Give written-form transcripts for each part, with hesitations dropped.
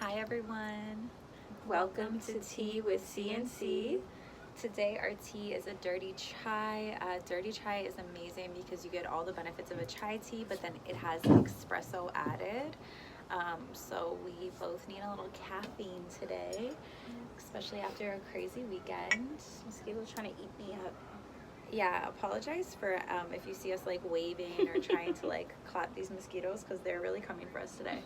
Hi everyone. Welcome to Tea with CNC. Today our tea is a dirty chai. Dirty chai is amazing because you get all the benefits of a chai tea, but then it has espresso added. So we both need a little caffeine today, especially after a crazy weekend. Mosquito's trying to eat me up. Yeah, apologize for if you see us like waving or trying to like clap these mosquitoes because they're really coming for us today.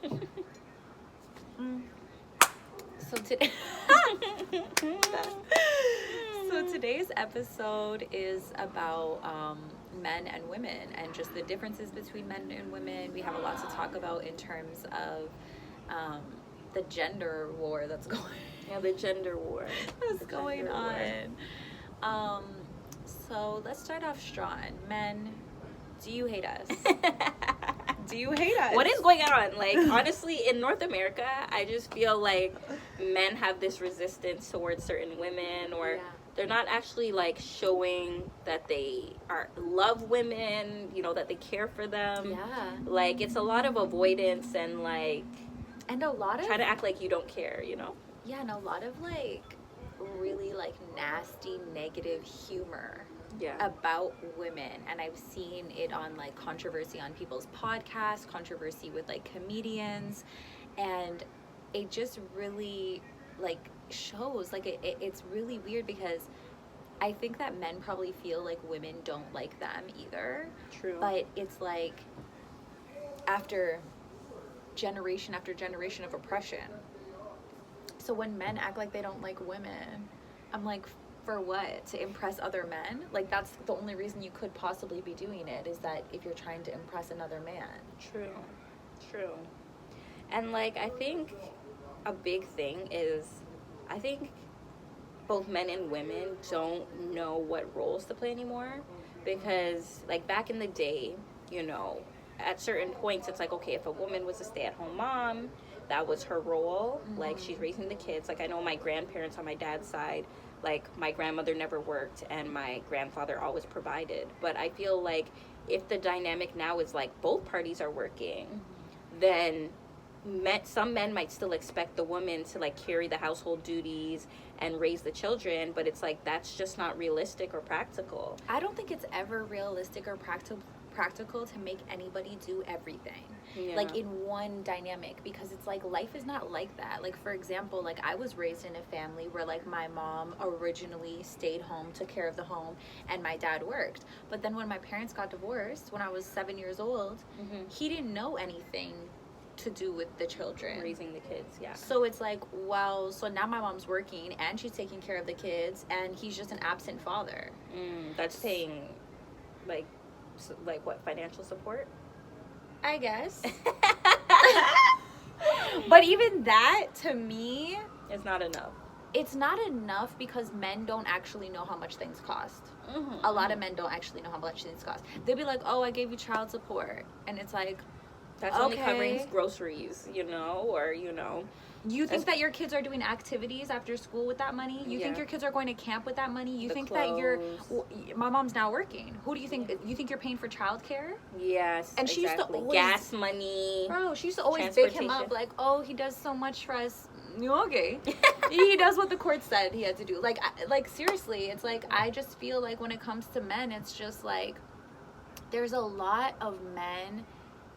So today's episode is about men and women and just the differences between men and women. We have a lot to talk about in terms of the gender war that's going. Yeah, the gender war that's going on. So let's start off strong. Men, do you hate us? Do you hate us? What is going on? Like, honestly, in North America, I just feel like men have this resistance towards certain women, or they're not actually like showing that they love women, you know, that they care for them. Yeah. Like, it's a lot of avoidance and a lot of trying to act like you don't care, you know? Yeah, and a lot of like really like nasty negative humor. Yeah. About women, and I've seen it on like controversy on people's podcasts, controversy with like comedians, and it just really like shows like it's really weird because I think that men probably feel like women don't like them either. True. But it's like after generation of oppression. So when men act like they don't like women, I'm like, for what? To impress other men? Like, that's the only reason you could possibly be doing it, is that if you're trying to impress another man. True. And like, I think a big thing is, I think both men and women don't know what roles to play anymore, because like back in the day, you know, at certain points it's like, okay, if a woman was a stay-at-home mom, that was her role. Like, she's raising the kids. Like, I know my grandparents on my dad's side, like, my grandmother never worked and my grandfather always provided. But I feel like if the dynamic now is like both parties are working, then some men might still expect the woman to like carry the household duties and raise the children, but it's like that's just not realistic or practical. I don't think it's ever realistic or practical to make anybody do everything. Like in one dynamic, because it's like life is not like that. Like, for example, like I was raised in a family where like my mom originally stayed home, took care of the home, and my dad worked. But then when my parents got divorced when I was 7 years old, he didn't know anything to do with the children, raising the kids. So it's like, well, so now my mom's working and she's taking care of the kids and he's just an absent father. That's paying like what, financial support, I guess. But even that, to me, it's not enough. It's not enough because men don't actually know how much things cost. A lot of men don't actually know how much things cost. They'll be like, oh, I gave you child support. And it's like, that's only covering groceries, you know, or, you know. You think that your kids are doing activities after school with that money? You think your kids are going to camp with that money? You think clothes. that my mom's now working. Who do you think? You think you're paying for childcare? Yes, and she used to always, gas money. Bro, she used to always big him up like, oh, he does so much for us. Okay. He does what the court said he had to do. Like seriously, it's like, I just feel like when it comes to men, it's just like, there's a lot of men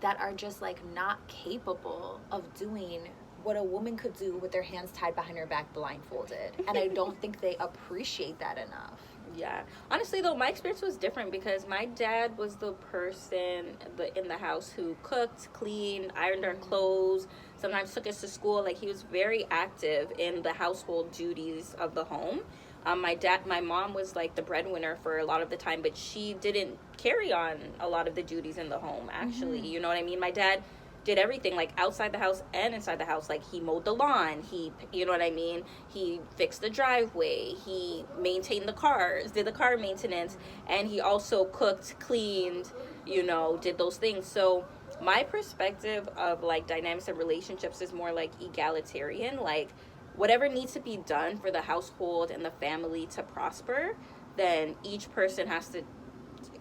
that are just like not capable of doing what a woman could do with their hands tied behind her back blindfolded. And I don't think they appreciate that enough. Yeah. Honestly, though, my experience was different because my dad was the person in the house who cooked, cleaned, ironed our clothes, sometimes took us to school. Like, he was very active in the household duties of the home. My mom was like the breadwinner for a lot of the time, but she didn't carry on a lot of the duties in the home, actually. You know what I mean? My dad did everything, like outside the house and inside the house. Like, he mowed the lawn, you know what I mean? He fixed the driveway, he maintained the cars, did the car maintenance, and he also cooked, cleaned, you know, did those things. So my perspective of like dynamics and relationships is more like egalitarian. Like, whatever needs to be done for the household and the family to prosper, then each person has to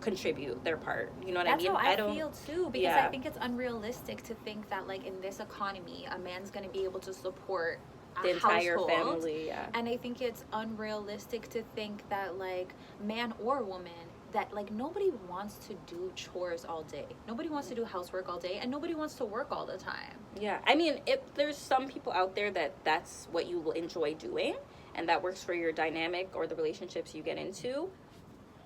contribute their part. You know what That's I mean? how I don't feel too, because yeah. I think it's unrealistic to think that like in this economy a man's going to be able to support a the entire household. family, yeah. And I think it's unrealistic to think that like man or woman, that like nobody wants to do chores all day. Nobody wants to do housework all day, and nobody wants to work all the time. Yeah. I mean, if there's some people out there that that's what you will enjoy doing and that works for your dynamic or the relationships you get into,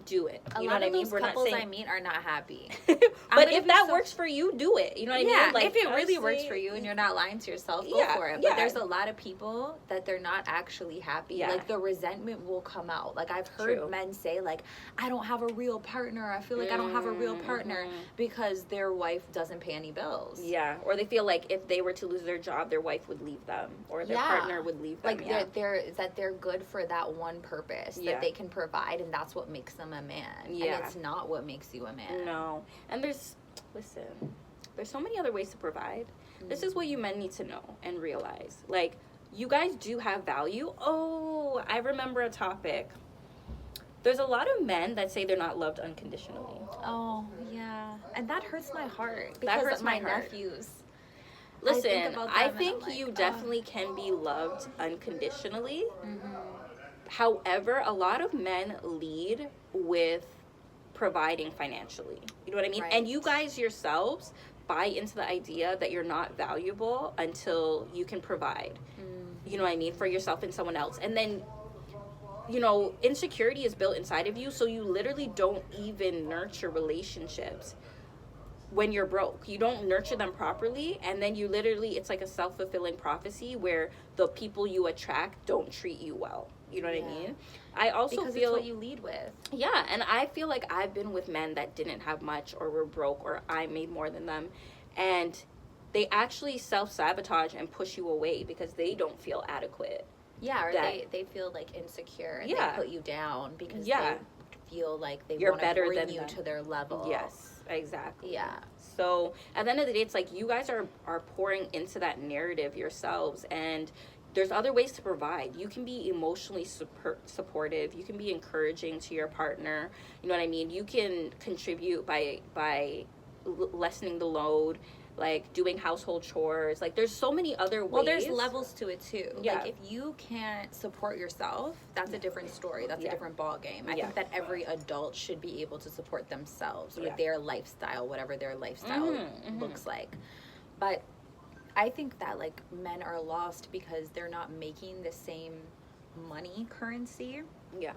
do it. A You know lot what I of mean? those We're not couples saying I meet are not happy. but if that works for you, do it. You know what I mean? Yeah, Like, if it really honestly, works for you and you're not lying to yourself, go Yeah, for it. yeah. But there's a lot of people that they're not actually happy. Yeah. Like the resentment will come out. Like I've heard True. men say like, I don't have a real partner. I feel like I don't have a real partner because their wife doesn't pay any bills. Yeah, or they feel like if they were to lose their job, their wife would leave them, or their partner would leave them. Like they're good for that one purpose that they can provide, and that's what makes them a man. Yeah. And it's not what makes you a man. No. And there's so many other ways to provide. This is what you men need to know and realize. Like, you guys do have value. Oh, I remember a topic. There's a lot of men that say they're not loved unconditionally. Oh, yeah. And that hurts my heart. That Because hurts of my my heart. nephews. Listen, I think think about them and I'm you like, definitely can be loved unconditionally. Mm-hmm. However, a lot of men lead with providing financially. You know what I mean? Right. And you guys yourselves buy into the idea that you're not valuable until you can provide. You know what I mean? For yourself and someone else. And then, you know, insecurity is built inside of you, so you literally don't even nurture relationships when you're broke. You don't nurture them properly, and then you literally, it's like a self-fulfilling prophecy where the people you attract don't treat you well. You know what I mean? I also Because feel it's what you lead with. yeah, and I feel like I've been with men that didn't have much or were broke or I made more than them, and they actually self-sabotage and push you away because they don't feel adequate. Yeah, or that- they feel like insecure and Yeah. they put you down because Yeah. they feel like they You're want to better bring than you them. to their level. Yes, exactly. Yeah. So at the end of the day, it's like you guys are pouring into that narrative yourselves, and there's other ways to provide. You can be emotionally supportive. You can be encouraging to your partner. You know what I mean? You can contribute by lessening the load, like doing household chores. Like there's so many other ways. Well, there's levels to it too. Yeah. Like if you can't support yourself, that's a different story. That's Yeah. a different ball game. I Yeah. think that every adult should be able to support themselves or Yeah. their lifestyle, whatever their lifestyle looks like. But I think that like men are lost because they're not making the same money currency. Yeah.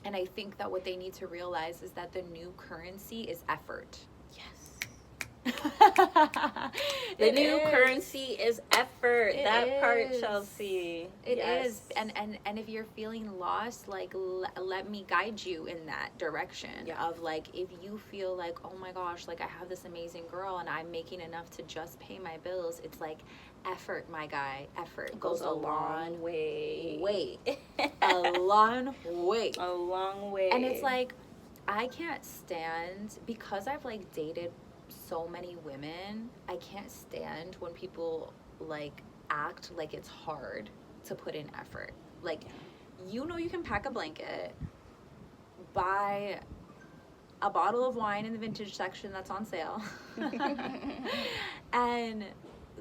And I think that what they need to realize is that the new currency is effort. Yes. The It new is. currency is effort. It That part, is. Chelsea. It Yes. is, and if you're feeling lost, like let me guide you in that direction. Yeah. Of like, if you feel like, oh my gosh, like I have this amazing girl and I'm making enough to just pay my bills, it's like effort, my guy. Effort Goes a long way. a long way. A long way. And it's like, I can't stand, because I've like dated so many women, I can't stand when people like act like it's hard to put in effort. Like, you know, you can pack a blanket, buy a bottle of wine in the vintage section that's on sale, and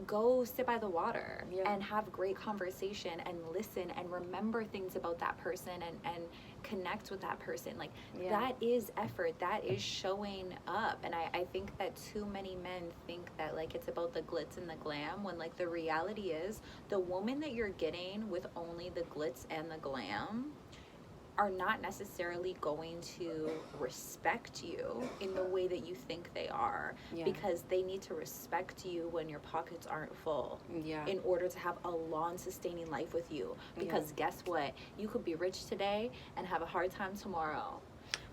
go sit by the water and have great conversation and listen and remember things about that person and connect with that person. Like that is effort, that is showing up. And I think that too many men think that like it's about the glitz and the glam, when like the reality is the woman that you're getting with only the glitz and the glam are not necessarily going to respect you in the way that you think they are, because they need to respect you when your pockets aren't full in order to have a long sustaining life with you, because guess what, you could be rich today and have a hard time tomorrow.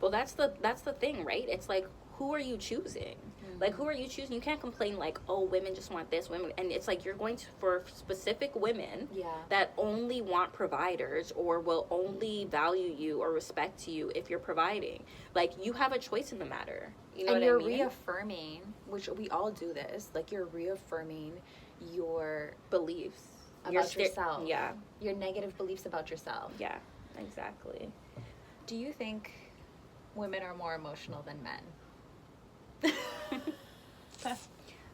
Well, that's the thing, right? It's like, who are you choosing? Like, who are you choosing? You can't complain like, oh, women just want this, women, and it's like you're going to, for specific women that only want providers or will only value you or respect you if you're providing. Like, you have a choice in the matter. You know and what you're I mean? reaffirming, which we all do this, like you're reaffirming your beliefs about yourself. Yeah. Your negative beliefs about yourself. Yeah, exactly. Do you think women are more emotional than men.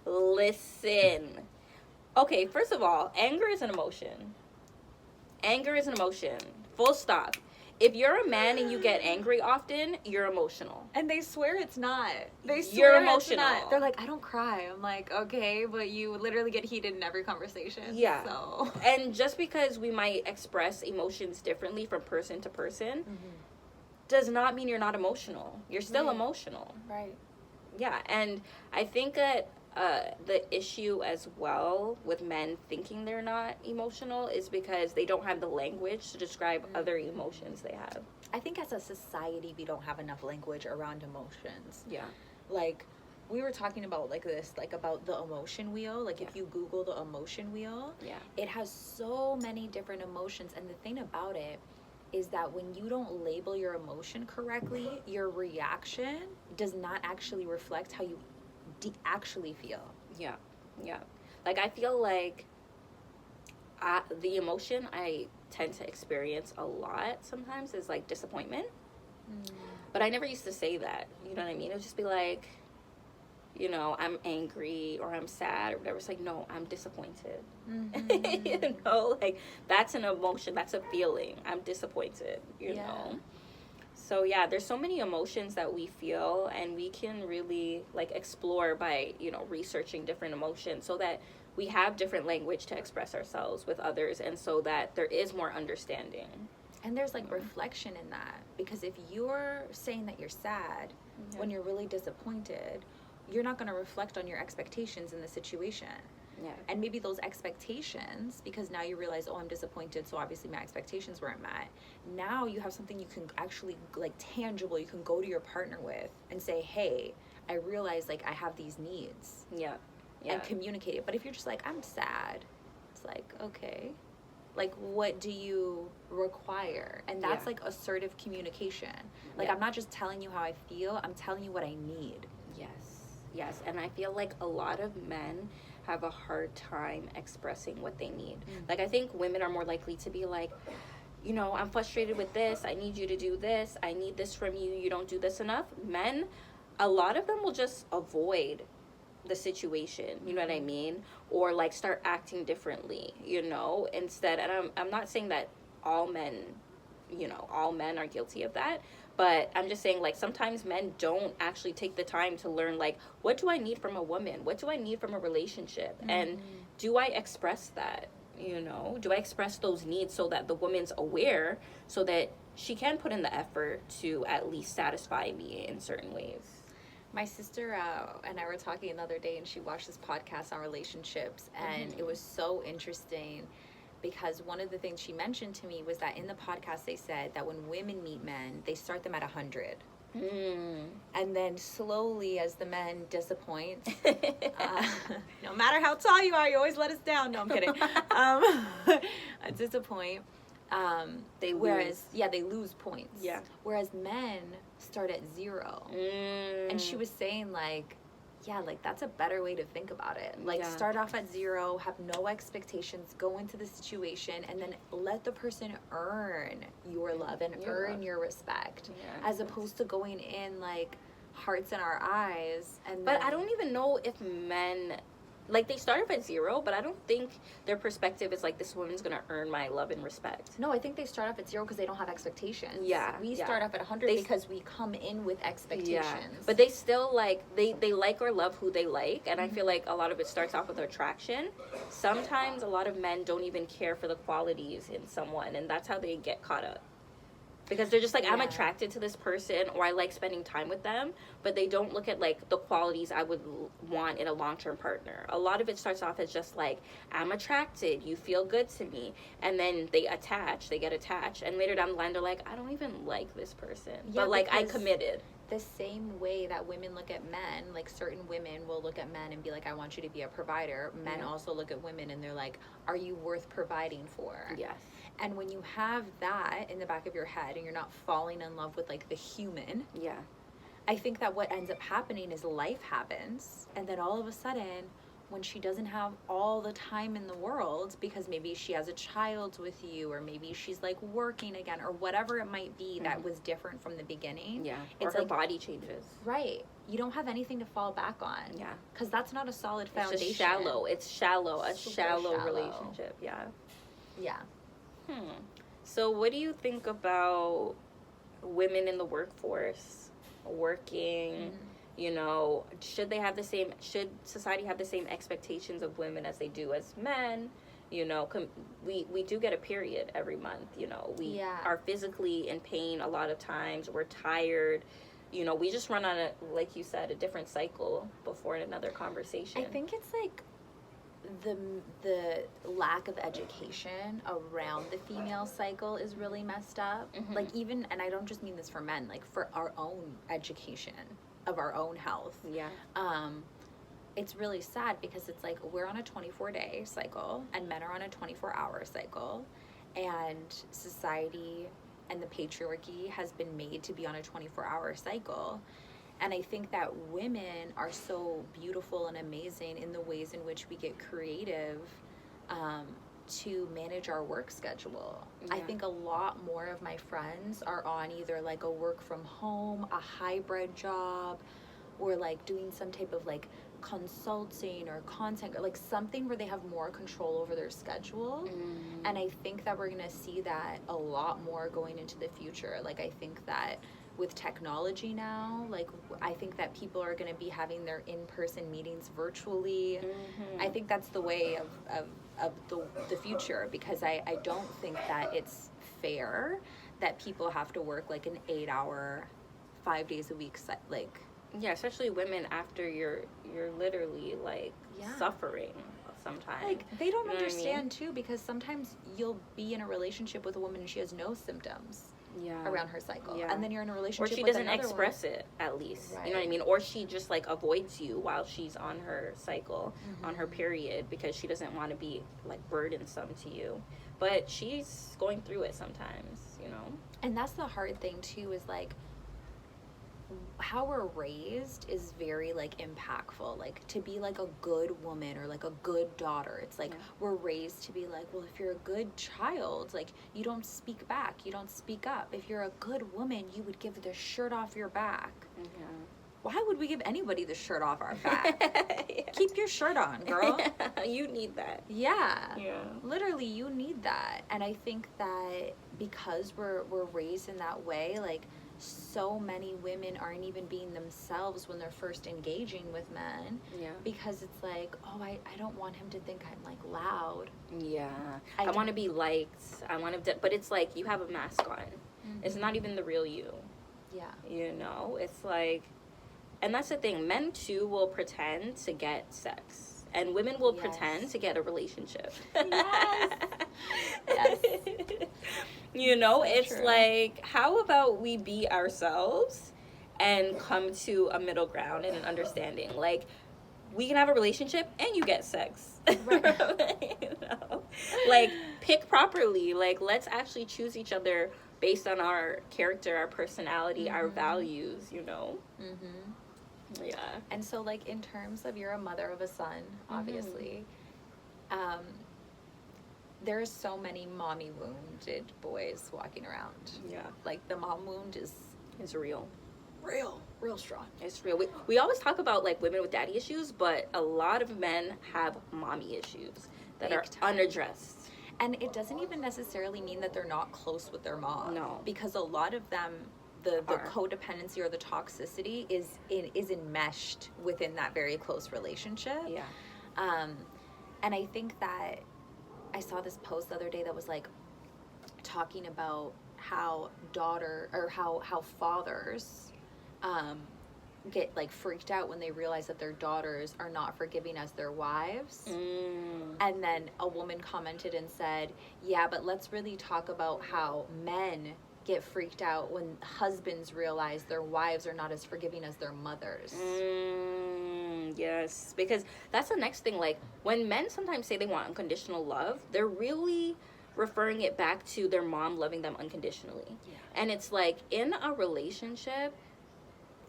Listen. Okay, first of all, anger is an emotion. Anger is an emotion. Full stop. If you're a man and you get angry often, you're emotional. And they swear it's not. They You're swear emotional. It's not. They're like, I don't cry. I'm like, okay, but you literally get heated in every conversation. Yeah. So. And just because we might express emotions differently from person to person does not mean you're not emotional. You're still emotional. Right. Yeah, and I think that the issue as well with men thinking they're not emotional is because they don't have the language to describe other emotions they have. I think as a society, we don't have enough language around emotions. Yeah. Like, we were talking about like this, like about the emotion wheel. Like, if you Google the emotion wheel, it has so many different emotions. And the thing about it is that when you don't label your emotion correctly, your reaction does not actually reflect how you actually feel. Yeah. Like, I feel like the emotion I tend to experience a lot sometimes is like disappointment. But I never used to say that. You know what I mean? It would just be like, you know, I'm angry or I'm sad or whatever. It's like, no, I'm disappointed. You know, like, that's an emotion. That's a feeling. I'm disappointed, you know? So, yeah, there's so many emotions that we feel, and we can really, like, explore by, you know, researching different emotions so that we have different language to express ourselves with others, and so that there is more understanding. And there's, like, reflection in that. Because if you're saying that you're sad when you're really disappointed, you're not going to reflect on your expectations in the situation. Yeah. And maybe those expectations, because now you realize, oh, I'm disappointed, so obviously my expectations weren't met. Now you have something you can actually, like, tangible, you can go to your partner with and say, hey, I realize, like, I have these needs. Yeah. And communicate it. But if you're just like, I'm sad, it's like, okay. Like, what do you require? And that's, like, assertive communication. Like, I'm not just telling you how I feel, I'm telling you what I need. Yes. And I feel like a lot of men have a hard time expressing what they need. Like, I think women are more likely to be like, you know, I'm frustrated with this. I need you to do this. I need this from you. You don't do this enough. Men, a lot of them will just avoid the situation, you know what I mean? Or, like, start acting differently, you know, instead. And I'm not saying that all men, you know, all men are guilty of that. But I'm just saying, like, sometimes men don't actually take the time to learn, like, what do I need from a woman? What do I need from a relationship? And do I express that, you know? Do I express those needs so that the woman's aware so that she can put in the effort to at least satisfy me in certain ways? My sister and I were talking another day, and she watched this podcast on relationships, and it was so interesting. Because one of the things she mentioned to me was that in the podcast they said that when women meet men, they start them at 100. And then slowly, as the men disappoint, no matter how tall you are, you always let us down. No, I'm kidding. Disappoint. They lose points. Yeah. Whereas men start at 0. And she was saying, like, yeah, like, that's a better way to think about it. Like, start off at 0, have no expectations, go into the situation, and then let the person earn your love and earn your respect, as opposed to going in, like, hearts in our eyes. But I don't even know if men, like, they start off at 0, but I don't think their perspective is like, this woman's gonna earn my love and respect. No, I think they start off at 0 because they don't have expectations. We start off at 100 because we come in with expectations. But they still, like, they like or love who they like, and I feel like a lot of it starts off with attraction. Sometimes a lot of men don't even care for the qualities in someone, and that's how they get caught up. Because they're just like, I'm attracted to this person, or I like spending time with them, but they don't look at, like, the qualities I would want in a long-term partner. A lot of it starts off as just like, I'm attracted, you feel good to me, and then they get attached, and later down the line they're like, I don't even like this person, but, like, I committed. The same way that women look at men, like, certain women will look at men and be like, I want you to be a provider. Men also look at women and they're like, are you worth providing for? Yes. And when you have that in the back of your head and you're not falling in love with, like, the human, I think that what ends up happening is life happens, and then all of a sudden, when she doesn't have all the time in the world because maybe she has a child with you, or maybe she's like working again, or whatever it might be that was different from the beginning. Yeah. Or It's her like, body changes. right. You don't have anything to fall back on. Yeah. Because that's not a solid foundation. It's just shallow. It's shallow. A Super shallow shallow. relationship. Yeah. Yeah. So what do you think about women in the workforce working? You know, should society have the same expectations of women as they do as men? You know, we do get a period every month. You know, we are physically in pain a lot of times. We're tired. You know, we just run on like you said, a different cycle before another conversation. I think it's like the lack of education around the female cycle is really messed up. Like, even, and I don't just mean this for men, like for our own education of our own health. Yeah. It's really sad because it's like we're on a 24-day cycle and men are on a 24-hour cycle, and society and the patriarchy has been made to be on a 24-hour cycle. And I think that women are so beautiful and amazing in the ways in which we get creative to manage our work schedule. I think a lot more of my friends are on either like a work from home, a hybrid job, or like doing some type of like consulting or content, or like something where they have more control over their schedule. And I think that we're gonna see that a lot more going into the future. Like, I think that with technology now, like, I think that people are going to be having their in-person meetings virtually. I think that's the way of the future, because I don't think that it's fair that people have to work like an 8-hour, 5 days a week, like. Yeah, especially women after you're literally like suffering sometimes. Like, they don't understand too, because sometimes you'll be in a relationship with a woman and she has no symptoms. Around her cycle, and then you're in a relationship, or she with doesn't express woman. it, at least, you know what I mean, or she just like avoids you while she's on her cycle, on her period, because she doesn't want to be like burdensome to you, but she's going through it sometimes, you know. And that's the hard thing too, is like how we're raised is very like impactful. Like, to be like a good woman or like a good daughter, it's like we're raised to be like, well, if you're a good child, like, you don't speak back, you don't speak up. If you're a good woman, you would give the shirt off your back. Why would we give anybody the shirt off our back? Keep your shirt on, girl. You need that. Yeah. Literally, you need that. And I think that because we're raised in that way, like, so many women aren't even being themselves when they're first engaging with men. Because it's like, oh, I don't want him to think I'm like loud. I want to be liked. I want to, but it's like you have a mask on. It's not even the real you. You know, it's like, and that's the thing. Men too will pretend to get sex, and women will pretend to get a relationship. You know, so it's true. Like, how about we be ourselves and come to a middle ground and an understanding? Like, we can have a relationship and you get sex. Right. You know? Like, pick properly. Like, let's actually choose each other based on our character, our personality, our values, you know? Yeah. And so, like, in terms of you're a mother of a son, obviously, there's so many mommy wounded boys walking around. Like, the mom wound is real. Real strong. It's real. We always talk about, like, women with daddy issues, but a lot of men have mommy issues that are unaddressed. And it doesn't even necessarily mean that they're not close with their mom. No. Because a lot of them, the codependency or the toxicity is enmeshed within that very close relationship. And I think that I saw this post the other day that was like talking about how fathers get like freaked out when they realize that their daughters are not forgiving as their wives. And then a woman commented and said, yeah, but let's really talk about how men get freaked out when husbands realize their wives are not as forgiving as their mothers. Yes, because that's the next thing. Like, when men sometimes say they want unconditional love, they're really referring it back to their mom loving them unconditionally. And it's like, in a relationship,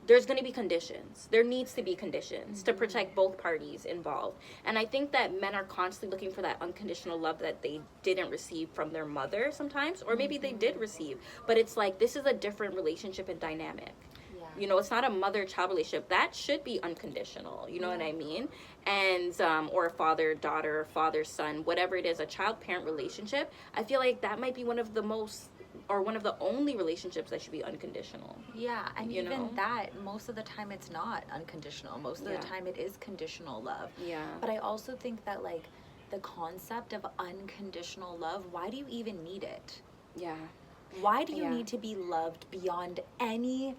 there's going to be conditions. There needs to be conditions to protect both parties involved. And I think that men are constantly looking for that unconditional love that they didn't receive from their mother sometimes, or maybe they did receive. But it's like, this is a different relationship and dynamic. Yeah. You know, it's not a mother-child relationship. That should be unconditional. You know what I mean? And, or a father-daughter, father-son, whatever it is, a child-parent relationship. I feel like that might be one of the most, or one of the only relationships that should be unconditional. Yeah, and You even know? that, most of the time it's not unconditional. Most of Yeah. the time it is conditional love. Yeah. But I also think that, like, the concept of unconditional love, why do you even need it? Yeah. Why do you Yeah. need to be loved beyond any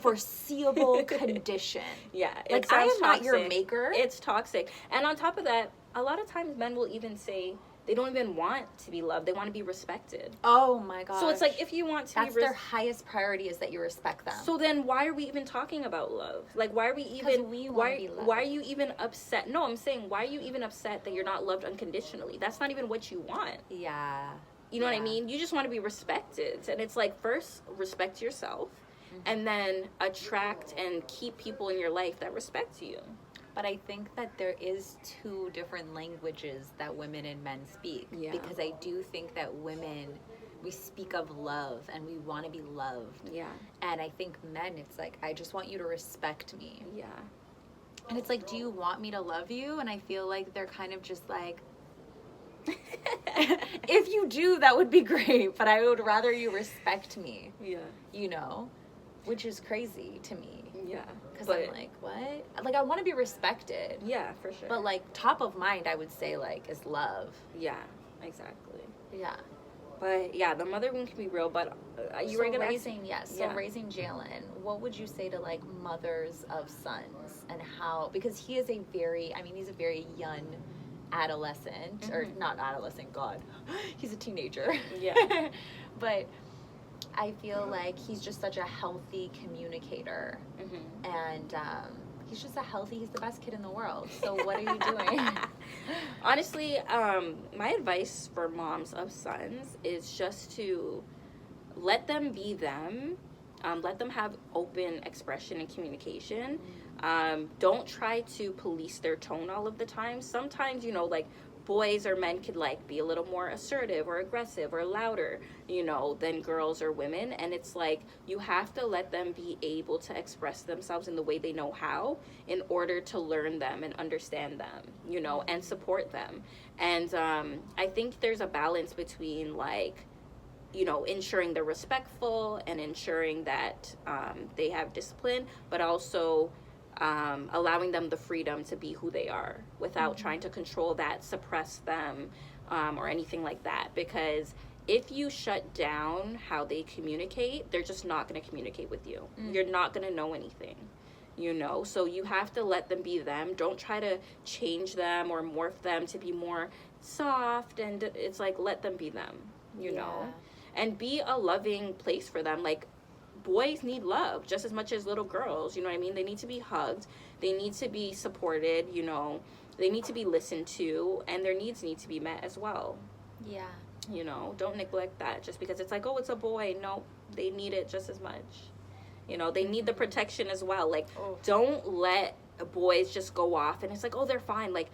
foreseeable condition? Yeah. It Like, I sounds am not your toxic. maker. It's toxic. And on top of that, a lot of times men will even say they don't even want to be loved. They want to be respected. Oh my god. So it's like, if you want to that's be their highest priority, is that you respect them. so then why are we even talking about love? Like, why are we even we wanna why be loved. why are you even upset? No, I'm saying, why are you even upset that you're not loved unconditionally? That's not even what you want. Yeah. You know what I Yeah. mean? You just want to be respected. And it's like, first respect yourself, and then attract and keep people in your life that respect you. But I think that there is two different languages that women and men speak. Yeah. Because I do think that women, we speak of love and we want to be loved. Yeah. And I think men, it's like, I just want you to respect me. Yeah. And it's like, do you want me to love you? And I feel like they're kind of just like, if you do, that would be great. But I would rather you respect me, Yeah. you know? Which is crazy to me. Yeah. Because But- I'm like, what? Like, I want to be respected. Yeah, for sure. But, like, top of mind, I would say, like, is love. yeah, exactly. Yeah. But yeah, the mother wound can be real. But you were gonna raising, yes. So Yeah. raising Jalen, what would you say to, like, mothers of sons and how, because he is a very, I mean, he's a very young adolescent, or not adolescent, God, he's a teenager. Yeah. But I feel like he's just such a healthy communicator, and he's just he's the best kid in the world. So what are you doing? Honestly, my advice for moms of sons is just to let them be them. Let them have open expression and communication. Don't try to police their tone all of the time. Sometimes, you know, like, boys or men could, like, be a little more assertive or aggressive or louder, you know, than girls or women. And it's like, you have to let them be able to express themselves in the way they know how, in order to learn them and understand them, you know, and support them. And I think there's a balance between, like, you know, ensuring they're respectful and ensuring that they have discipline, but also allowing them the freedom to be who they are without trying to control that, suppress them, or anything like that. Because if you shut down how they communicate, they're just not going to communicate with you. You're not going to know anything, you know? So you have to let them be them. Don't try to change them or morph them to be more soft. And it's like, let them be them, you know? And be a loving place for them. Like, boys need love just as much as little girls, you know what I mean? They need to be hugged, they need to be supported, you know, they need to be listened to, and their needs need to be met as well. Yeah. You know, don't neglect that just because it's like, oh, it's a boy. No, they need it just as much. You know, they need the protection as well. Like, don't let boys just go off and it's like, oh, they're fine. Like,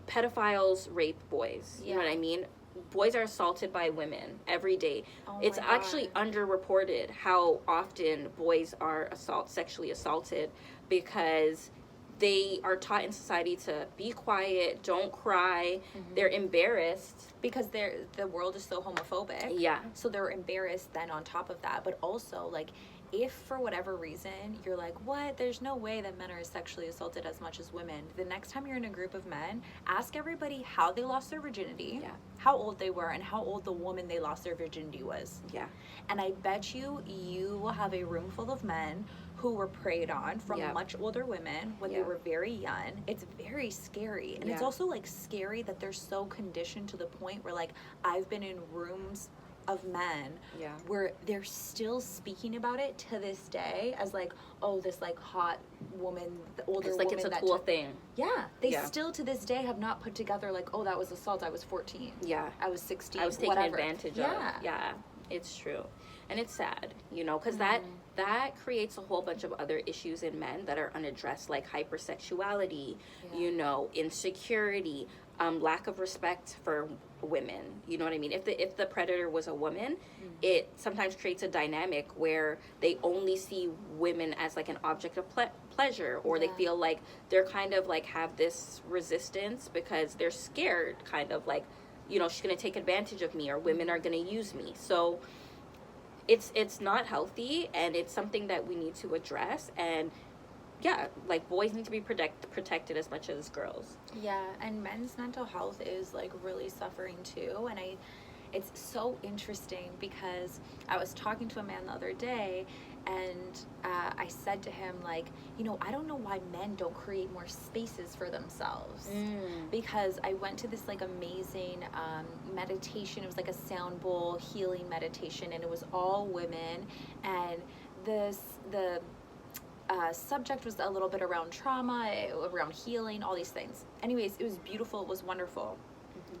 pedophiles rape boys, you know what I mean? Boys are assaulted by women every day. It's actually underreported how often boys are sexually assaulted, because they are taught in society to be quiet, don't cry. They're embarrassed. Because the world is so homophobic. Yeah. So they're embarrassed then on top of that. But also, like, if for whatever reason you're like, what? There's no way that men are sexually assaulted as much as women. The next time you're in a group of men, ask everybody how they lost their virginity, how old they were, and how old the woman they lost their virginity was. Yeah. And I bet you will have a room full of men who were preyed on from much older women when they were very young. It's very scary. And it's also, like, scary that they're so conditioned to the point where, like, I've been in rooms of men where they're still speaking about it to this day as, like, oh, this, like, hot woman, the older it's like woman, it's a that cool thing. They still to this day have not put together, like, oh, that was assault, I was 14, I was 16, I was taken whatever. advantage of. Yeah. It's true. And it's sad, you know, because that creates a whole bunch of other issues in men that are unaddressed, like hypersexuality, you know, insecurity, lack of respect for women. You know what I mean? If the predator was a woman, it sometimes creates a dynamic where they only see women as like an object of pleasure, or they feel like they're kind of like have this resistance because they're scared, kind of like, you know, she's going to take advantage of me, or women are going to use me. So it's not healthy, and it's something that we need to address. And yeah, like boys need to be protected as much as girls. Yeah, and men's mental health is like really suffering too. And it's so interesting because I was talking to a man the other day, and I said to him, like, you know, I don't know why men don't create more spaces for themselves. Because I went to this like amazing meditation. It was like a sound bowl healing meditation, and it was all women, and the subject was a little bit around trauma, around healing, all these things. Anyways, it was beautiful, it was wonderful.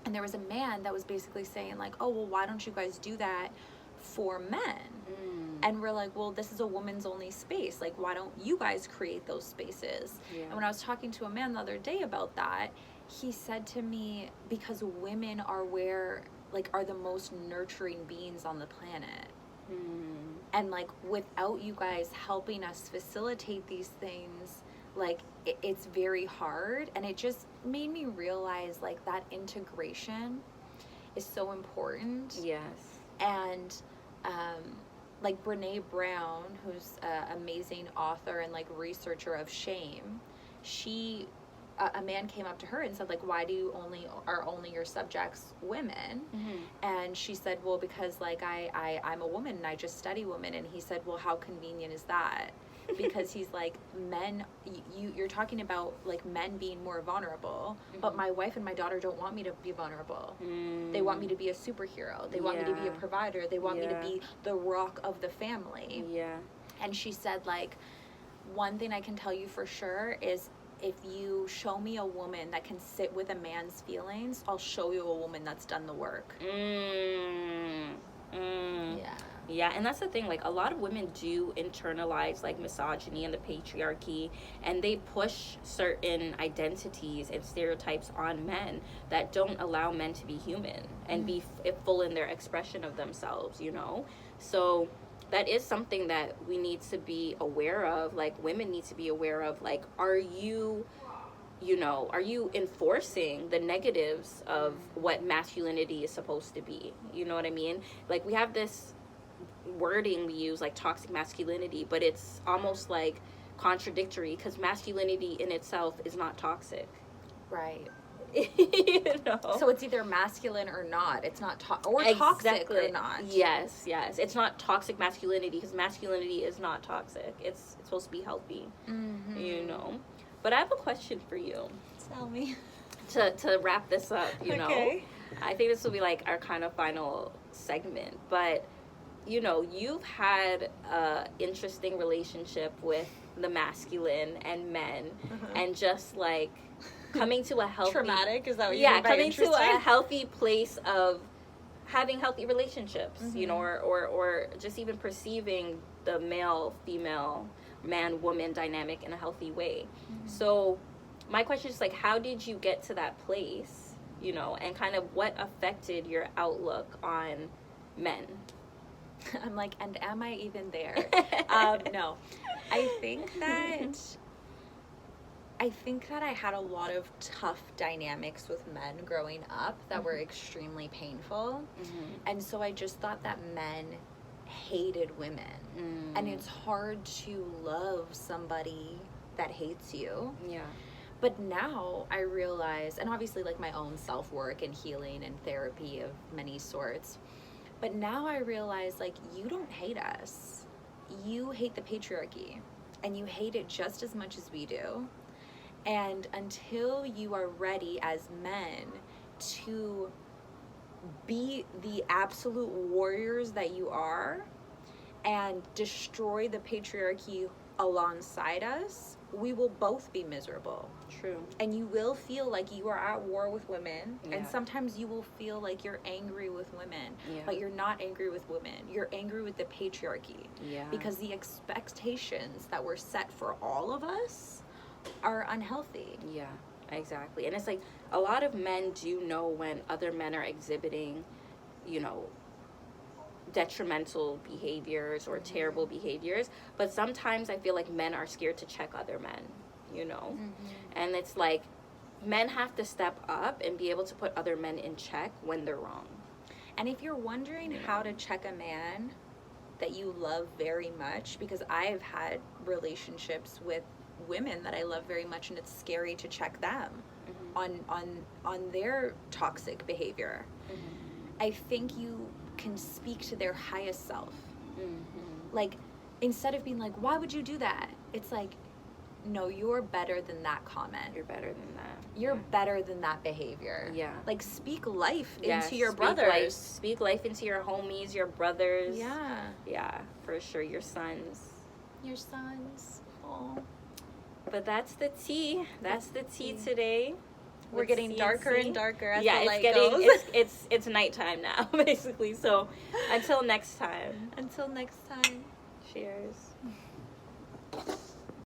And there was a man that was basically saying like, oh, well, why don't you guys do that for men? And we're like, well, this is a woman's only space. Like, why don't you guys create those spaces? And when I was talking to a man the other day about that, he said to me, because women are the most nurturing beings on the planet. And like, without you guys helping us facilitate these things, like it's very hard. And it just made me realize like that integration is so important. Yes. And like Brene Brown, who's an amazing author and like researcher of shame, a man came up to her and said like, why do you only your subjects women? And she said, well, because like I'm a woman and I just study women. And he said, well, how convenient is that? Because he's like, men, you're talking about like men being more vulnerable, but my wife and my daughter don't want me to be vulnerable. They want me to be a superhero. They want me to be a provider. They want me to be the rock of the family. And she said like, one thing I can tell you for sure is, if you show me a woman that can sit with a man's feelings, I'll show you a woman that's done the work. Yeah, and that's the thing, like a lot of women do internalize like misogyny and the patriarchy, and they push certain identities and stereotypes on men that don't allow men to be human and be full in their expression of themselves, you know? So that is something that we need to be aware of, like women need to be aware of, like, are you enforcing the negatives of what masculinity is supposed to be? You know what I mean? Like, we have this wording we use, like toxic masculinity, but it's almost like contradictory, because masculinity in itself is not toxic. Right. You know? So it's either masculine or not. It's not toxic or not. Yes. It's not toxic masculinity, because masculinity is not toxic. It's supposed to be healthy. You know? But I have a question for you. Tell me. To wrap this up, you know? I think this will be like our kind of final segment. But, you know, you've had an interesting relationship with the masculine and men, and just like coming to a healthy... Traumatic? Is that what you mean by coming to a healthy place of having healthy relationships, you know, or just even perceiving the male-female, man-woman dynamic in a healthy way. So my question is, like, how did you get to that place, you know, and kind of what affected your outlook on men? I'm like, and am I even there? No. I think that I had a lot of tough dynamics with men growing up that were extremely painful. And so I just thought that men hated women. And it's hard to love somebody that hates you. Yeah. But now I realize, and obviously like my own self-work and healing and therapy of many sorts, but now I realize, like, you don't hate us. You hate the patriarchy, and you hate it just as much as we do. And until you are ready as men to be the absolute warriors that you are and destroy the patriarchy alongside us, we will both be miserable. True. And you will feel like you are at war with women. Yeah. And sometimes you will feel like you're angry with women. Yeah. But you're not angry with women. You're angry with the patriarchy. Yeah. Because the expectations that were set for all of us are unhealthy. Yeah, exactly. And it's like a lot of men do know when other men are exhibiting, you know, detrimental behaviors or terrible behaviors, but sometimes I feel like men are scared to check other men, you know. And it's like men have to step up and be able to put other men in check when they're wrong. And if you're wondering how to check a man that you love very much, because I've had relationships with women that I love very much, and it's scary to check them on their toxic behavior. I think you can speak to their highest self. Like, instead of being like, why would you do that? It's like, no, you're better than that comment. You're better than that. You're better than that behavior. Yeah. Like, speak life Yes, into your speak brothers. speak life into your homies, your brothers. Yeah. Yeah, for sure. Your sons. Your sons. Oh. But that's the tea. That's the tea today. We're with getting CNC. darker and darker as the it's light getting goes. it's nighttime now, basically. So until next time. Until next time. Cheers.